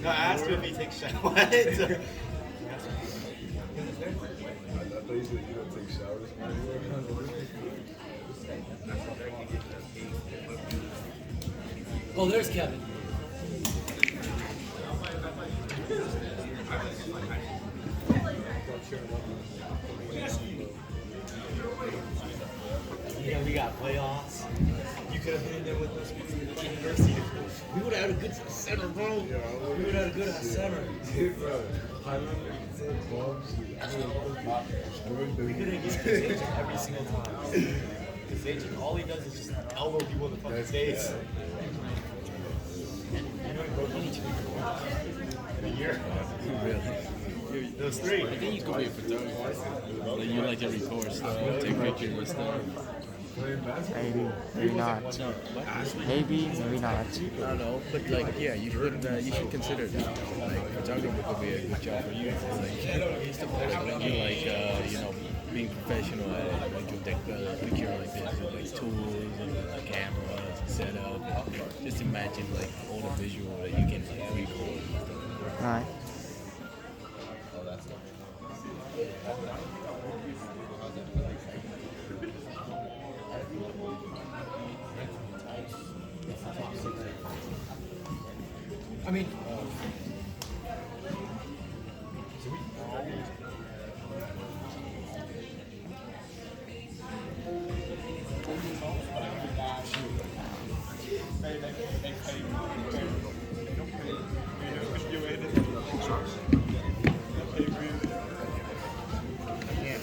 No, I asked him if he takes showers. What? I thought you said you don't take showers. Oh, there's Kevin. Yeah, we got playoffs. You could have been in there with us with the university. We would have had a good center, bro. We would have had a good center. I remember you said bombs. We could have used his agent every single time. His agent, all he does is just elbow people in the fucking face. And you know he broke only 2 in a year. Those 3. I think you could be a photographer. Like you like to record stuff, take pictures and stuff. Maybe, maybe not. No, what? Maybe, maybe not. I don't know, but like, yeah, you should consider that. Like, photography could be a good job for you. Like when you like, being professional at it, like you take a picture like this with like tools and cameras, setup. Just imagine like all the visual that you can like record and stuff. Alright. I mean,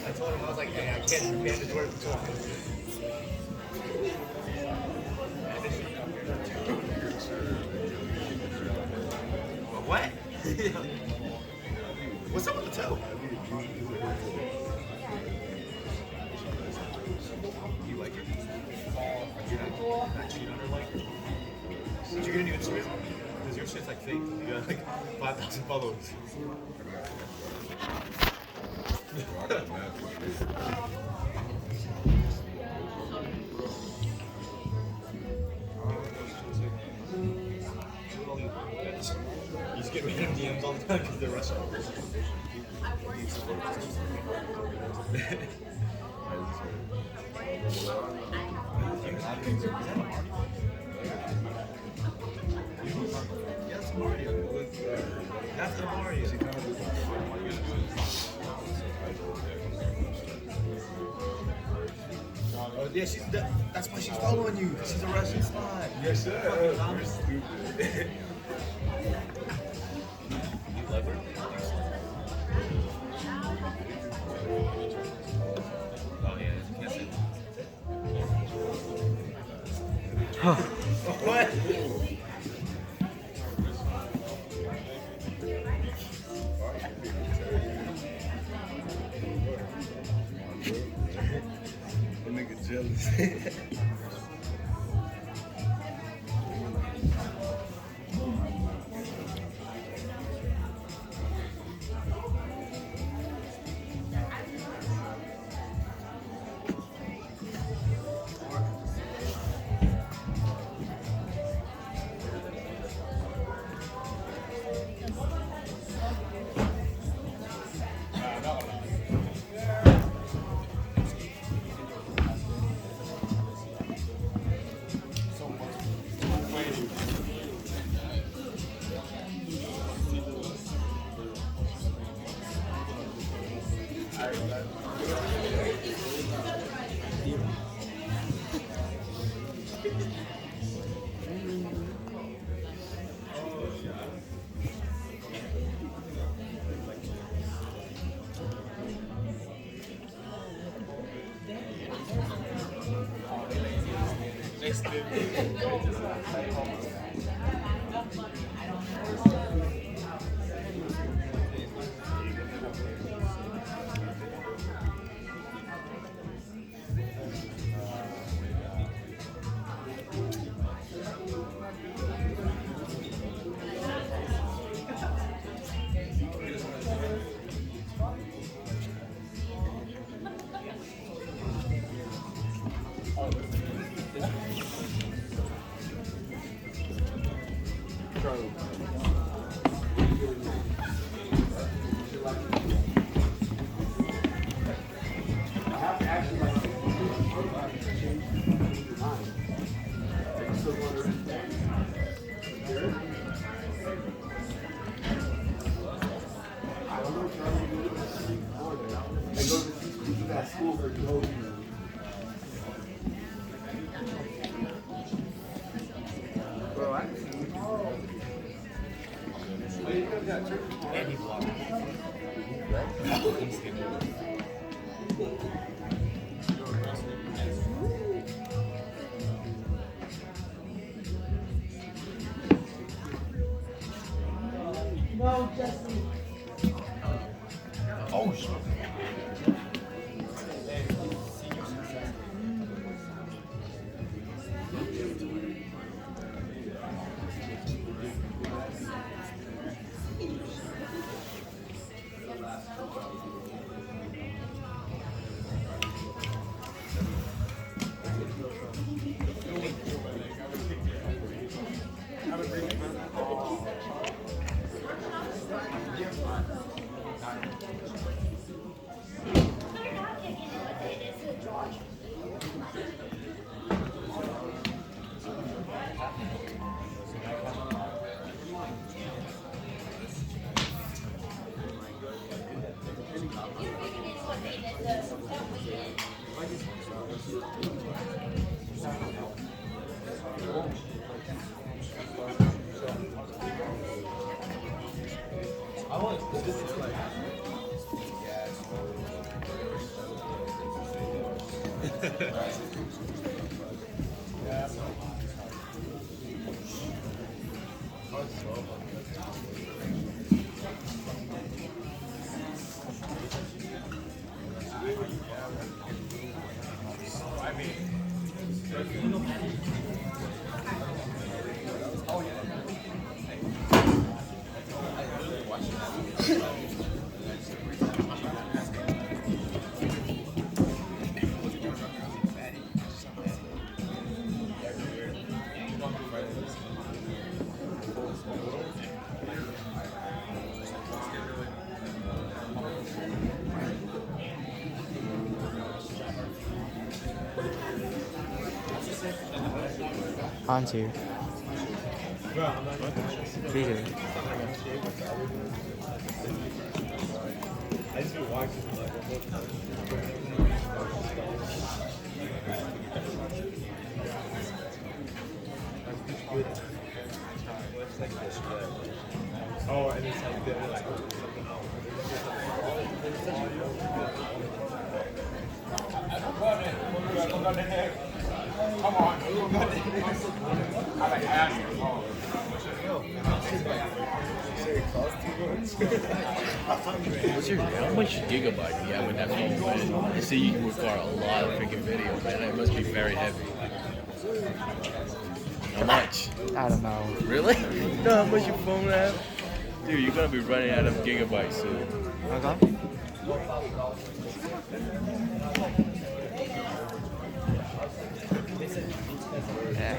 I told him, I was like, hey, I can't do mandatory talking. What? What's up with the toe? You like it? You're not cheating on her like her? Did you get a new Instagram? Because your shit's like fake. You got like 5,000 followers. You just get random DMs all the time because they're Russian. That's Mario. That's the Mario. Oh, yeah, that's why she's following you. She's a Russian spy. Yes, sir. You're stupid. You love her? Oh, yeah, you can't say that. What? That nigga jealous. Oh shit. On to. Peter. Oh, and it's like that. Come on. How much gigabyte do you have in that phone, man? I see you record a lot of freaking video, man. It must be very heavy. How much? I don't know. Really? You know how much your phone have? Dude, you're gonna be running out of gigabytes soon. Okay. Yeah.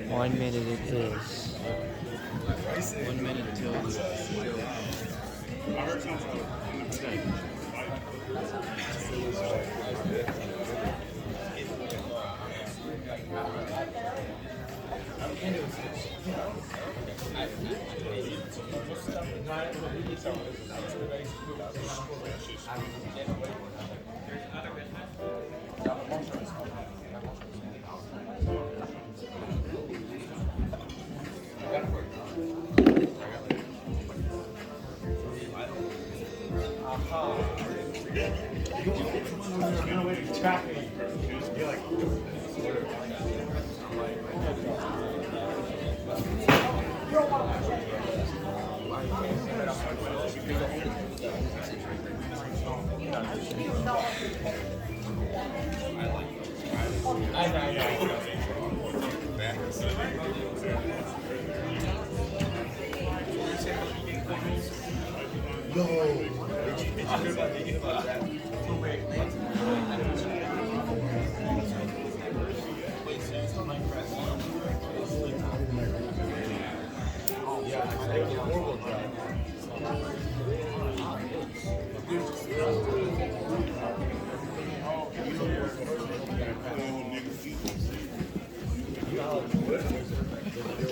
One minute it is. 1 minute till it's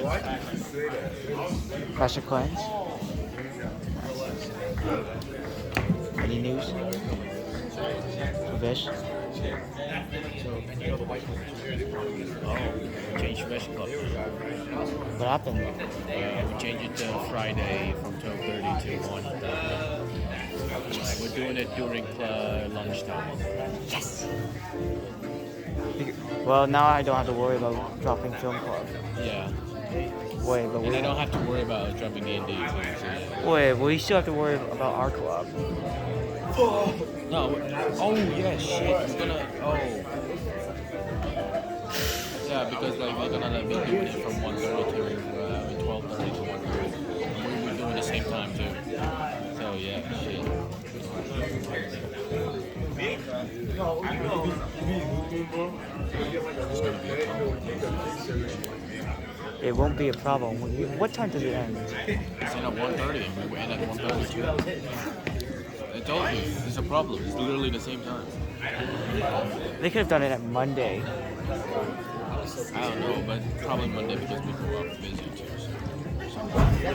Why did you say that? Pressure cleanse. Any news? Vish? Oh, change Mesh Club. What happened? We changed it to Friday from 12:30 to 1. We're doing it during lunchtime. Yes! Well, now I don't have to worry about dropping film club. Yeah. Wait, but And I don't have to worry about dropping D&D too. So yeah. Wait, we still have to worry about our club. No. Oh yeah, shit. It's gonna. Oh. Yeah, because like they're gonna let me do it from 1:30 to 12:30 to 1:30. And we're doing the same time too. So yeah, shit. It won't be a problem. What time does it end? It's in at 1:30 and we end at 1:32. I told you, it's a problem. It's literally the same time. They could have done it at Monday. I don't know, but probably Monday because people are busy too. So.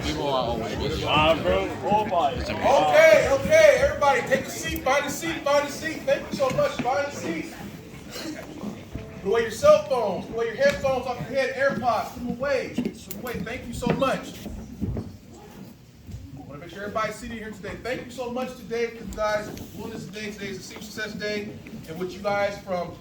People are always busy. It's okay. Okay, everybody take a seat, find a seat, find a seat. Thank you so much, find a seat. Put away your cell phones, put away your headphones off your head, AirPods, put them away. Put them away. Thank you so much. I want to make sure everybody's seated here today. Thank you so much today for you guys doing this today. Today is a Senior Success Day, and with you guys from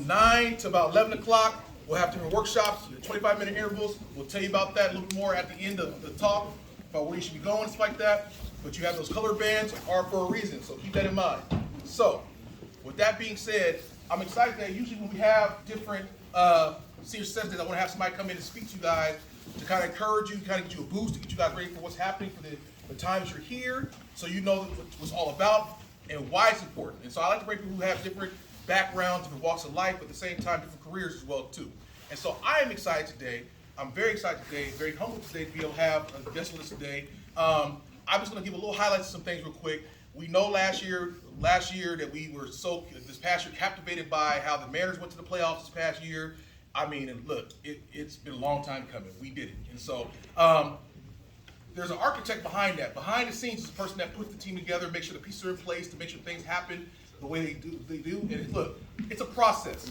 9 to about 11 o'clock, we'll have different workshops, 25-minute intervals. We'll tell you about that a little more at the end of the talk, about where you should be going, stuff like that. But you have those color bands are for a reason, so keep that in mind. So, with that being said, I'm excited that usually when we have different Senior Success Days, I want to have somebody come in and speak to you guys to kind of encourage you, kind of get you a boost, to get you guys ready for what's happening for the times you're here, so you know what it's all about and why it's important. And so I like to bring people who have different backgrounds, different walks of life, but at the same time, different careers as well too. And so I am excited today. I'm very excited today, very humbled today to be able to have a guest with us today. I'm just going to give a little highlights of some things real quick. We know last year that we were this past year captivated by how the Mariners went to the playoffs this past year. I mean, and look, it's been a long time coming. We did it. And so there's an architect behind that. Behind the scenes is the person that puts the team together, make sure the pieces are in place to make sure things happen the way they do. And look, it's a process.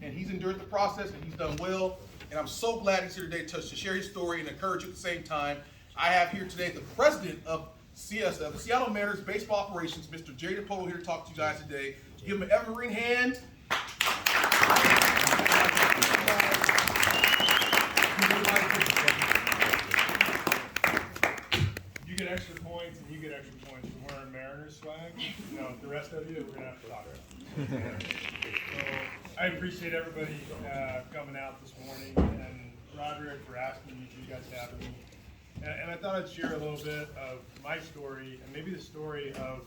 And he's endured the process and he's done well. And I'm so glad he's here today to share his story and encourage you at the same time. I have here today the president of the Seattle Mariners baseball operations, Mr. Jerry DePolo, here to talk to you guys today. Give him an evergreen hand. You get extra points and you get extra points for wearing Mariners swag. You know, the rest of you, we're gonna have to talk about. So I appreciate everybody coming out this morning, and Roderick for asking you guys to have me. And I thought I'd share a little bit of my story and maybe the story of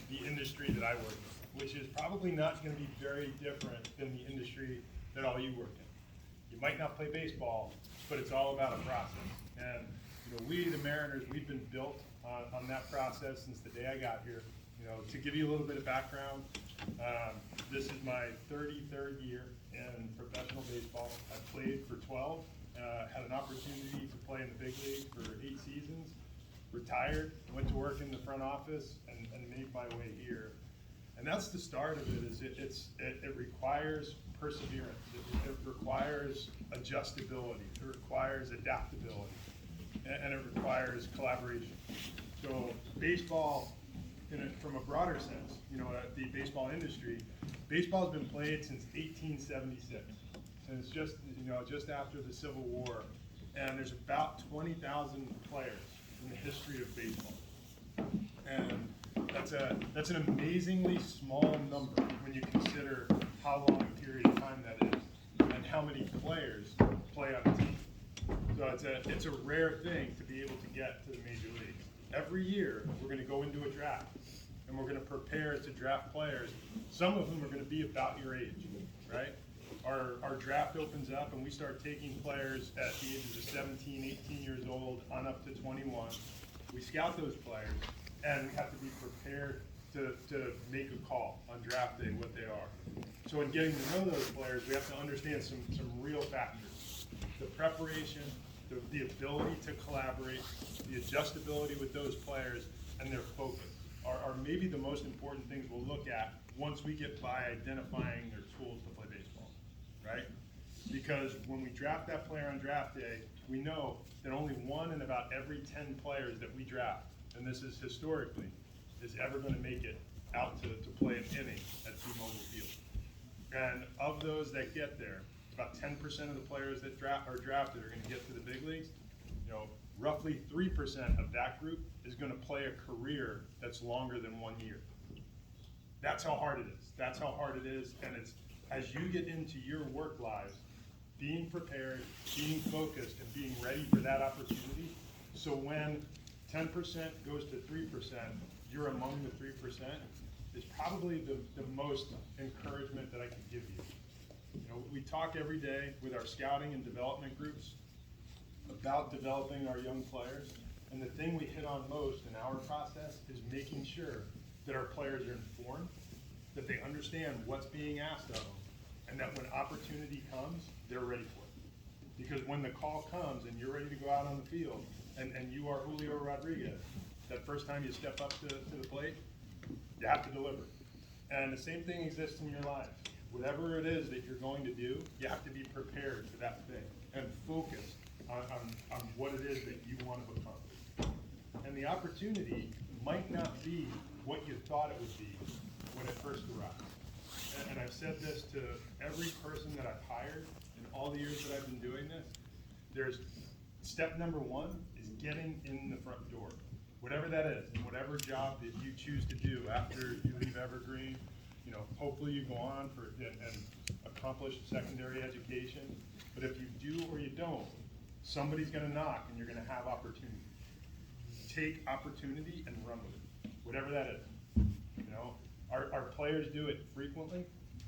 the industry that I work in, which is probably not going to be very different than the industry that all you work in. You might not play baseball, but it's all about a process. And you know, we, the Mariners, we've been built on that process since the day I got here. You know, to give you a little bit of background, this is my 33rd year in professional baseball. I've played for 12. Had an opportunity to play in the big league for 8 seasons, retired, went to work in the front office, and made my way here. And that's the start of it. It requires perseverance. It requires adjustability. It requires adaptability, and it requires collaboration. So baseball from a broader sense, the baseball industry, baseball's been played since 1876, since just after the Civil War, and there's about 20,000 players in the history of baseball, and that's an amazingly small number when you consider how long a period of time that is, and how many players play on a team. So it's a rare thing to be able to get to the major leagues. Every year, we're going to go into a draft, and we're going to prepare to draft players. Some of them are going to be about your age, right? Our draft opens up, and we start taking players at the ages of 17, 18 years old on up to 21. We scout those players, and we have to be prepared to make a call on draft day what they are. So in getting to know those players, we have to understand some real factors. The preparation, the ability to collaborate, the adjustability with those players, and their focus are maybe the most important things we'll look at once we get by identifying their tools to play baseball, right? Because when we draft that player on draft day, we know that only 1 in about every 10 players that we draft, and this is historically, is ever going to make it out to play an inning at T-Mobile Field. And of those that get there, about 10% of the players that are drafted are going to get to the big leagues. Roughly 3% of that group is going to play a career that's longer than 1 year. That's how hard it is. That's how hard it is. And it's as you get into your work lives, being prepared, being focused, and being ready for that opportunity. So when 10% goes to 3%, you're among the 3%, is probably the most encouragement that I can give you. We talk every day with our scouting and development groups about developing our young players, and the thing we hit on most in our process is making sure that our players are informed, that they understand what's being asked of them, and that when opportunity comes, they're ready for it. Because when the call comes and you're ready to go out on the field, and you are Julio Rodriguez, that first time you step up to the plate, you have to deliver. And the same thing exists in your life. Whatever it is that you're going to do, you have to be prepared for that thing and focused on what it is that you want to become. And the opportunity might not be what you thought it would be when it first arrived. And I've said this to every person that I've hired in all the years that I've been doing this. There's step number 1 is getting in the front door. Whatever that is, and whatever job that you choose to do after you leave Evergreen, hopefully you go on and accomplish secondary education. But if you do or you don't, somebody's going to knock and you're going to have opportunity. Take opportunity and run with it, whatever that is. Our players do it frequently.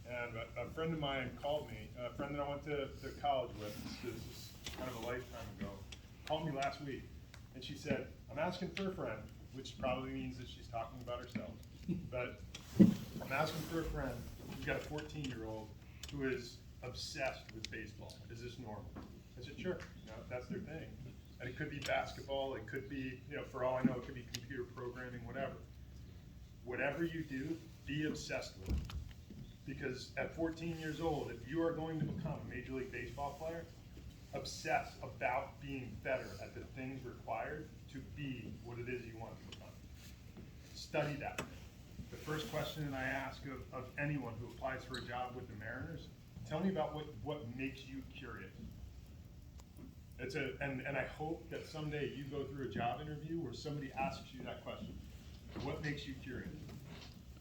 And a friend of mine called me, a friend that I went to college with, this is kind of a lifetime ago, called me last week. And she said, I'm asking for a friend, which probably means that she's talking about herself. But I'm asking for a friend who's got a 14-year-old who is obsessed with baseball. Is this normal? I said, sure, that's their thing. And it could be basketball, it could be, for all I know, it could be computer programming, whatever. Whatever you do, be obsessed with it. Because at 14 years old, if you are going to become a Major League Baseball player, obsess about being better at the things required to be what it is you want to become. Study that. The first question that I ask of anyone who applies for a job with the Mariners, tell me about what makes you curious. And I hope that someday you go through a job interview where somebody asks you that question. What makes you curious?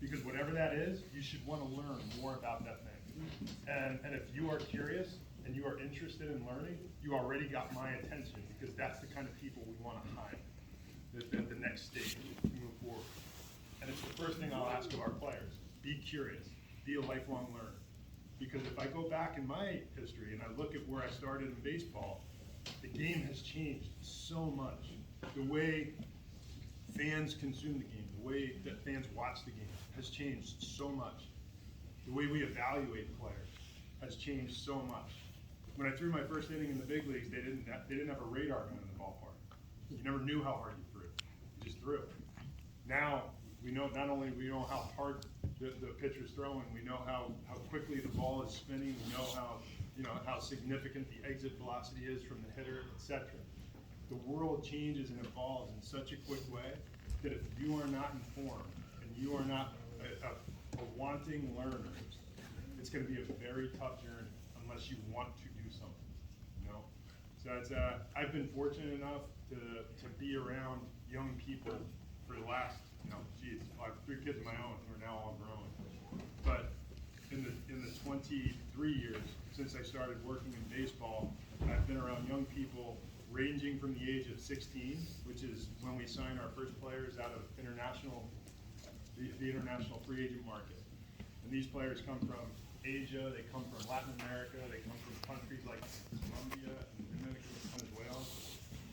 Because whatever that is, you should want to learn more about that thing. And if you are curious and you are interested in learning, you already got my attention, because that's the kind of people we want to hire at the next stage to move forward. And it's the first thing I'll ask of our players. Be curious. Be a lifelong learner. Because if I go back in my history and I look at where I started in baseball, the game has changed so much. The way fans consume the game, the way that fans watch the game has changed so much. The way we evaluate players has changed so much. When I threw my first inning in the big leagues, they didn't have a radar gun in the ballpark. You never knew how hard you threw. You just threw it. Now we know, not only we know how hard the pitcher's throwing, we know how quickly the ball is spinning. We know how significant the exit velocity is from the hitter, etc. The world changes and evolves in such a quick way that if you are not informed you are not a wanting learner, it's going to be a very tough journey unless you want to do something, you know? So it's, I've been fortunate enough to be around young people for the last, geez, I have 3 kids of my own who are now all grown. But in the 23 years since I started working in baseball, I've been around young people ranging from the age of 16, which is when we sign our first players out of the international free agent market. And these players come from Asia, they come from Latin America, they come from countries like Colombia and Dominican Venezuela.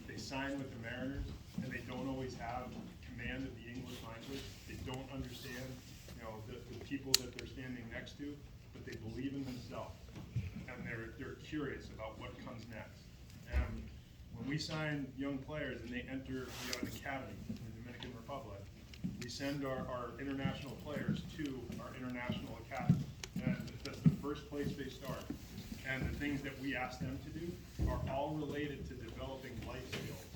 They sign with the Mariners, and they don't always have command of the English language. They don't understand, the people that they're standing next to, but they believe in themselves, and they're curious about what comes next. And when we sign young players and they enter an academy in the Dominican Republic, we send our international players to our international academy, and that's the first place they start. And the things that we ask them to do are all related to developing life skills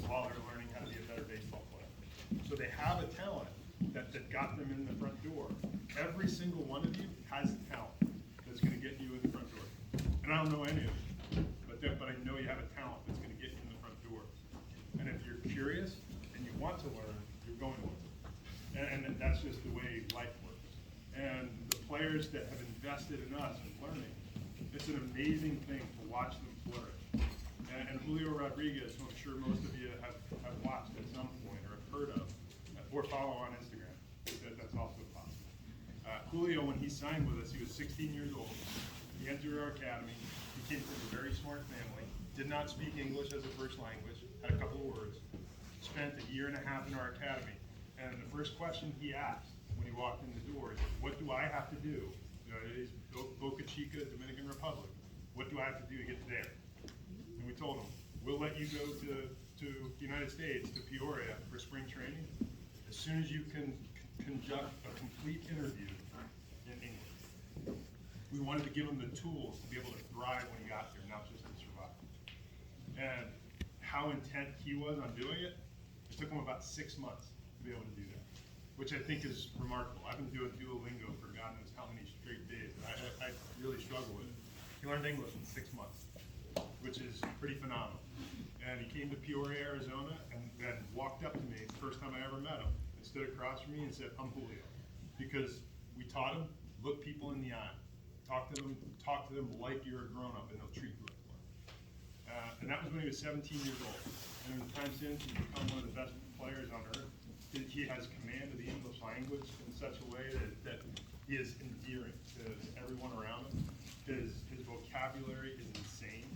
while they're learning how to be a better baseball player. So they have a talent that got them in the front door. Every single one of you has a talent that's going to get you in the front door. And I don't know any of you, but I know you have a talent that's going to get you in the front door. And if you're curious and you want to learn, you're going to learn. And that's just the way life works. And the players that have invested in us in learning, it's an amazing thing to watch them flourish. And Julio Rodriguez, who I'm sure most of you have watched at some point or have heard of, or follow on Instagram. That's also possible. Julio, when he signed with us, he was 16 years old. He entered our academy. He came from a very smart family, did not speak English as a first language, had a couple of words, spent a year and a half in our academy. And the first question he asked when he walked in the door is, what do I have to do? He's Boca Chica, Dominican Republic. What do I have to do to get there? And we told him, we'll let you go to the United States, to Peoria, for spring training, as soon as you can conduct a complete interview in English. We wanted to give him the tools to be able to thrive when he got there, not just to survive. And how intent he was on doing it, it took him about 6 months to be able to do that, which I think is remarkable. I've been doing Duolingo for God knows how many straight days, and I really struggle with it. He learned English in 6 months, which is pretty phenomenal. And he came to Peoria, Arizona, and walked up to me the first time I ever met him, and stood across from me and said, I'm Julio. Because we taught him, look people in the eye. Talk to them like you're a grown-up, and they'll treat you like one. And that was when he was 17 years old. And in the time since, he's become one of the best players on earth. He has command of the English language in such a way that he is endearing to everyone around him. His vocabulary is insane,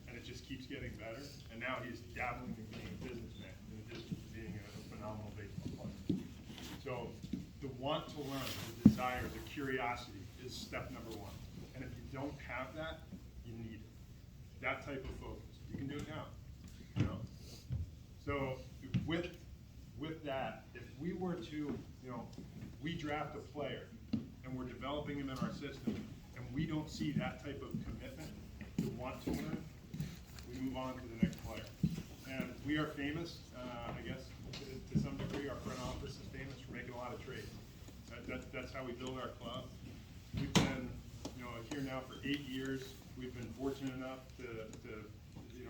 and it just keeps getting better. And now he's dabbling in being a businessman in addition to being a phenomenal baseball player. So the want to learn, the desire, the curiosity is step number 1. And if you don't have that, you need it. That type of focus. You can do it now. So with that, if we were to, we draft a player and we're developing him in our system, and we don't see that type of commitment to want to learn, we move on to the next player. And we are famous, I guess, to some degree. Our front office is famous for making a lot of trades. That's how we build our club. We've been, here now for 8 years. We've been fortunate enough to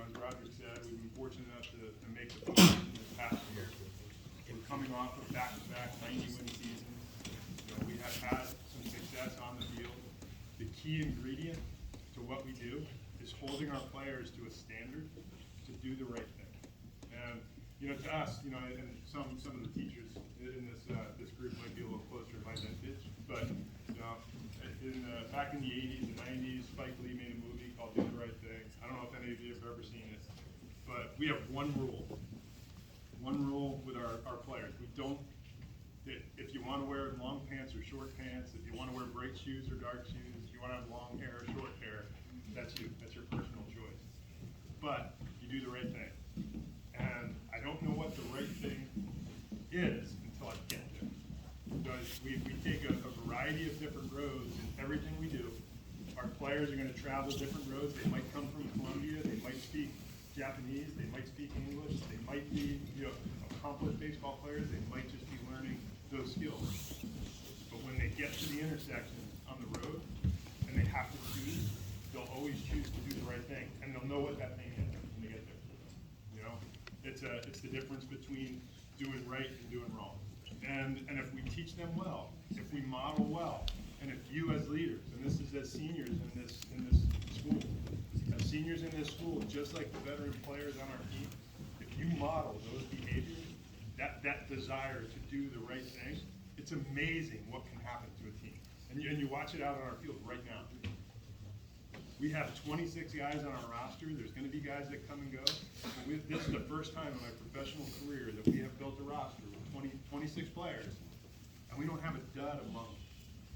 as Roger said, we've been fortunate enough to make the postseason this past year. We're coming off of back-to-back 90-win seasons. We have had some success on the field. The key ingredient to what we do is holding our players to a standard to do the right thing. And to us, and some of the teachers in this group might be a little closer to my vintage, but back in the 80s and 90s, Spike Lee made a movie called Do the Right Thing. I don't know if any of you have ever seen it, but we have one rule with our players. We don't, if you want to wear long pants or short pants, if you want to wear bright shoes or dark shoes, if you want to have long hair or short hair, that's you. That's your personal choice. But you do the right thing. And I don't know what the right thing is until I get there. Because we take a variety of different roads in everything we do. Our players are going to travel different roads. They might come from Colombia. They might speak Japanese. They might speak English. They might be accomplished baseball players. They might just be learning those skills. But when they get to the intersection on the road and they have to choose, they'll always choose to do the right thing, and they'll know what that thing is when they get there. You know, it's the difference between doing right and doing wrong. And if we teach them well, if we model well, and if you as leaders, and this is as seniors in this school, as seniors in this school, just like the veteran players on our team, if you model those behaviors, that desire to do the right thing, it's amazing what can happen to a team. And you watch it out on our field right now. We have 26 guys on our roster. There's going to be guys that come and go. And this is the first time in my professional career that we have built a roster with 26 players, and we don't have a dud among them.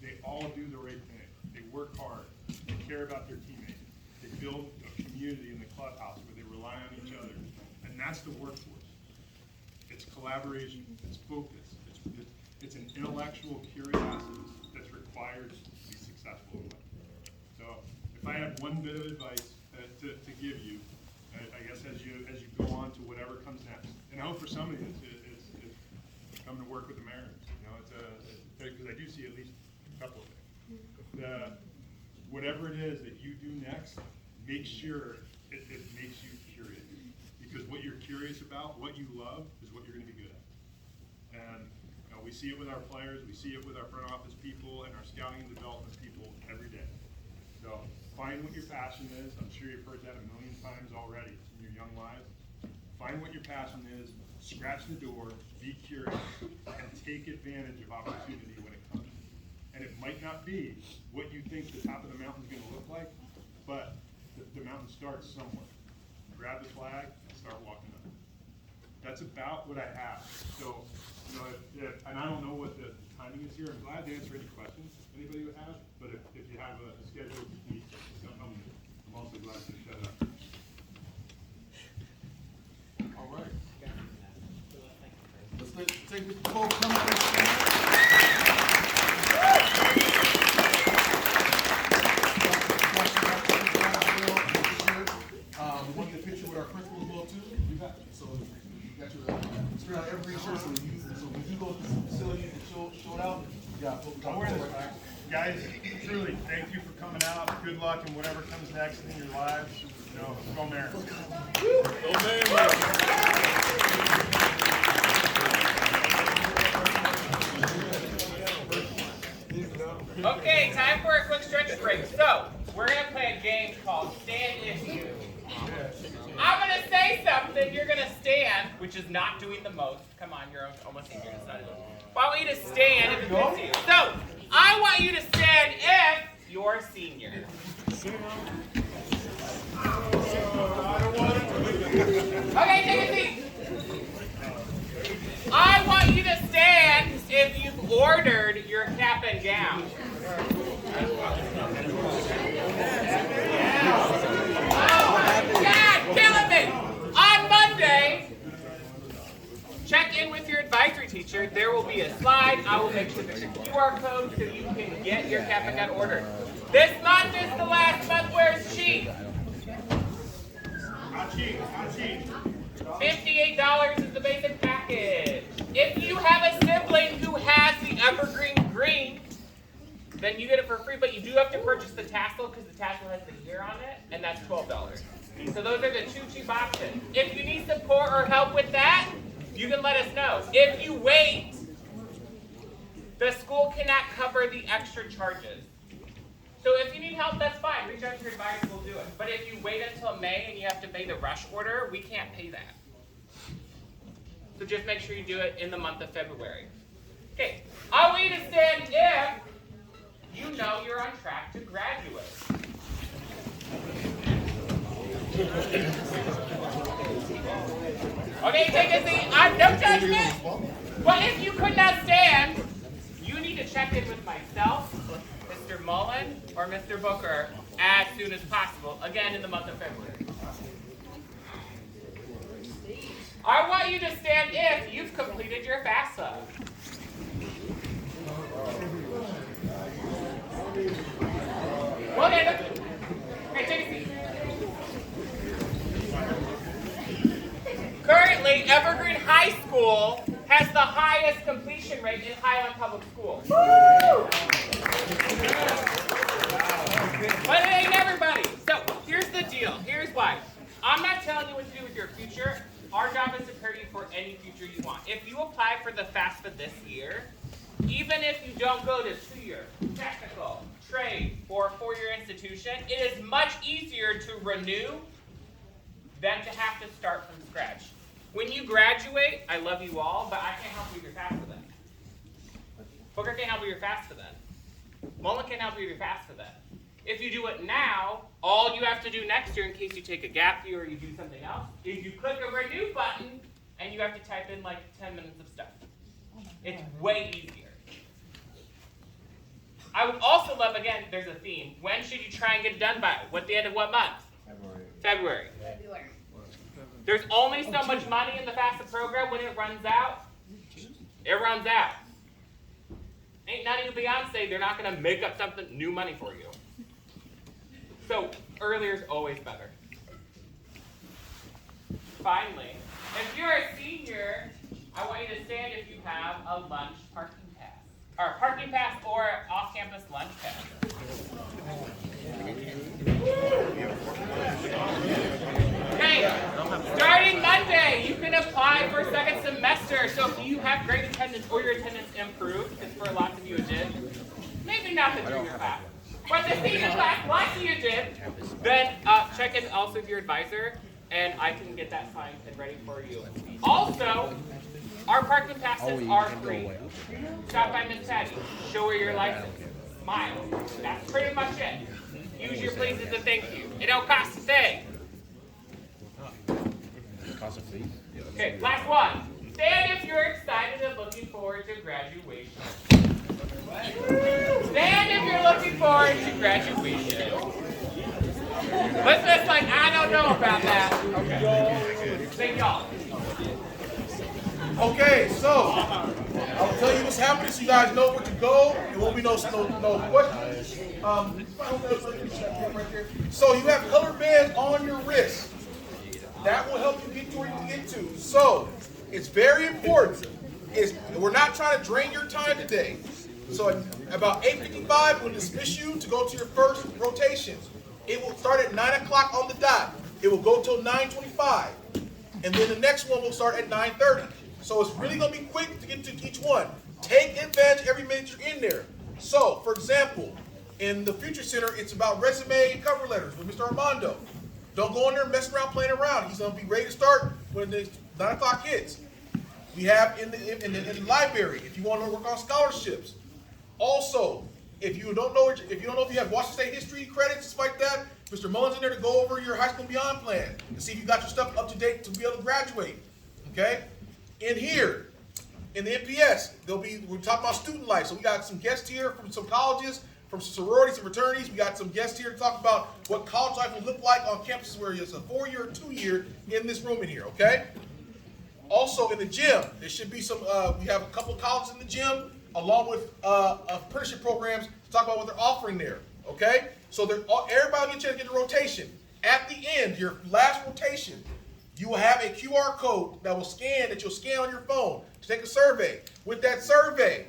They all do the right thing. They work hard. They care about their teammates. They build a community in the clubhouse where they rely on each other. And that's the workforce. It's collaboration. It's focus. It's an intellectual curiosity that's required to be successful in life. So if I have one bit of advice to give you, I guess as you go on to whatever comes next, and I hope for some of you it's come to work with the Mariners. You know, because I do see at least a couple of things. Whatever it is that you do next, make sure it makes you curious. Because what you're curious about, what you love, is what you're going to be good at. And we see it with our players, we see it with our front office people and our scouting and development people every day. So find what your passion is. I'm sure you've heard that a million times already in your young lives. Find what your passion is, scratch the door, be curious, and take advantage of opportunity when it comes. And it might not be what you think the top of the mountain is going to look like, but the mountain starts somewhere. Grab the flag and start walking up. That's about what I have. So, and I don't know what the timing is here. I'm glad to answer any questions anybody would have, but if you have a schedule, I'm also glad to shut up. All right. Let's take Mr. Cole come up. We want the picture with our principal as well too. You got it. So you got your straight out every shirt. So when you go to the facility and show it out, you got Don't worry, guys. Truly, thank you for coming out. Good luck in whatever comes next in your lives. Go Mariners. Go Mariners. Okay, time for a quick stretch break. So, we're going to play a game called Stand Issue. I'm going to say something, you're going to stand, which is not doing the most. Come on, you're almost senior. I want you to stand if it fits you. So, I want you to stand if you're senior. Okay, take a seat. I want you to stand if you've ordered your cap and gown. Oh, God, killing me! On Monday, check in with your advisory teacher. There will be a slide. I will make sure there's a QR code so you can get your cap and gown ordered. This month is the last month. Where's cheap? Not cheap. $58 is the basic package. If you have a sibling who has the evergreen green, then you get it for free, but you do have to purchase the tassel because the tassel has the year on it, and that's $12. So those are the two cheap options. If you need support or help with that, you can let us know. If you wait, the school cannot cover the extra charges. So if you need help, that's fine. Reach out to your advisor, we'll do it. But if you wait until May and you have to pay the rush order, we can't pay that. So just make sure you do it in the month of February. Okay, I want you to stand if you know you're on track to graduate. Okay, take a seat. No judgment. But if you could not stand, you need to check in with myself, Mr. Mullen, or Mr. Booker as soon as possible, again in the month of February. I want you to stand if you've completed your FAFSA. Okay, take a seat. Currently, Evergreen High School has the highest completion rate grade in Highland Public School. But it ain't everybody. So here's the deal. Here's why. I'm not telling you what to do with your future. Our job is to prepare you for any future you want. If you apply for the FAFSA this year, even if you don't go to 2-year, technical, trade, or 4-year institution, it is much easier to renew than to have to start from scratch. When you graduate, I love you all, but I can't help you with your FAFSA then. Booker can't help you with your FAFSA then. Mullen can't help you with your FAFSA then. If you do it now, all you have to do next year in case you take a gap year or you do something else, is you click a renew button and you have to type in like 10 minutes of stuff. It's way easier. I would also love, again, there's a theme. When should you try and get it done by? What the end of what month? February. There's only so much money in the FAFSA program. When it runs out, it runs out. Ain't none of you Beyonce, they're not going to make up something new money for you. So earlier is always better. Finally, if you're a senior, I want you to stand if you have a lunch parking pass. Or parking pass or off-campus lunch pass. Hey, starting Monday, you can apply for second semester. So if you have great attendance or your attendance improved, because for lots of you it did, maybe not the junior class, but the senior class, lots of you did, then check in also with your advisor, and I can get that signed and ready for you. Also, our parking passes are free. Stop by Miss Patty, show her your license, smile. That's pretty much it. Use your please as a thank you. It don't cost a thing. Okay, last one. Stand if you're excited and looking forward to graduation. Stand if you're looking forward to graduation. Listeners like, I don't know about that. Okay. Thank y'all. Okay, so I'll tell you what's happening so you guys know where to go. There won't be no questions. So you have color bands on your wrist. That will help you get to where you need to get to. So it's very important. We're not trying to drain your time today. So at about 8:55, we'll dismiss you to go to your first rotation. It will start at 9 o'clock on the dot. It will go till 9:25. And then the next one will start at 9:30. So it's really going to be quick to get to each one. Take advantage every minute you're in there. So, for example, in the Future Center, it's about resume and cover letters with Mr. Armando. Don't go in there messing around, playing around. He's going to be ready to start when the 9 o'clock hits. We have in the library, if you want to work on scholarships. Also, if you don't know if you have Washington State history credits, stuff like that, Mr. Mullen's in there to go over your high school and beyond plan and see if you got your stuff up to date to be able to graduate. Okay? In here, in the NPS, we're talking about student life. So we got some guests here from some colleges, from sororities and fraternities. We got some guests here to talk about what college life will look like on campuses where it's a 4-year or 2-year in this room in here, okay? Also in the gym, there should be some, we have a couple of colleges in the gym, along with apprenticeship programs to talk about what they're offering there, okay? So everybody will get a chance to get a rotation. At the end, your last rotation, you will have a QR code that you'll scan on your phone to take a survey. With that survey,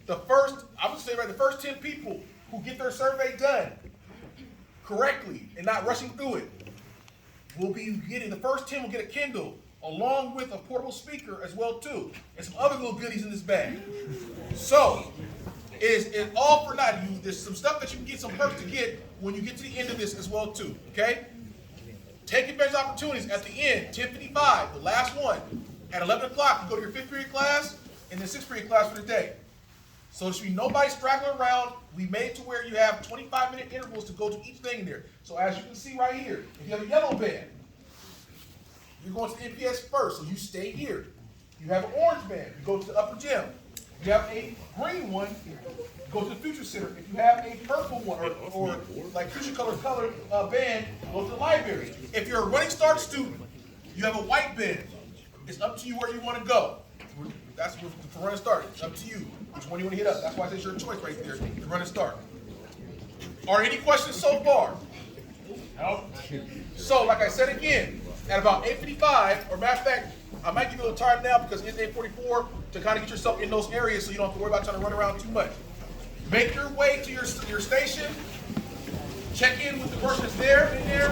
the first 10 people who get their survey done correctly and not rushing through it will be getting, the first 10 will get a Kindle along with a portable speaker as well too, and some other little goodies in this bag. So, it's all for nothing. There's some stuff that you can get, some perks to get when you get to the end of this as well too, okay? Take advantage of opportunities at the end, 10:55, the last one. At 11 o'clock, you go to your 5th period class and then 6th period class for the day. So there should be nobody straggling around. We made it to where you have 25-minute intervals to go to each thing there. So as you can see right here, if you have a yellow band, you're going to the NPS first, so you stay here. You have an orange band, you go to the upper gym. If you have a green one, go to the Future Center. If you have a purple one or like future color band, go to the library. If you're a Running Start student, you have a white band. It's up to you where you want to go. That's for Running Start. It's up to you which one you want to hit up. That's why it's your choice right there, the Running Start. Are any questions so far? No. So, like I said again, at about 8:55, or matter of fact, I might give you a little time now because it's 8:44 to kind of get yourself in those areas so you don't have to worry about trying to run around too much. Make your way to your station. Check in with the person that's there in there.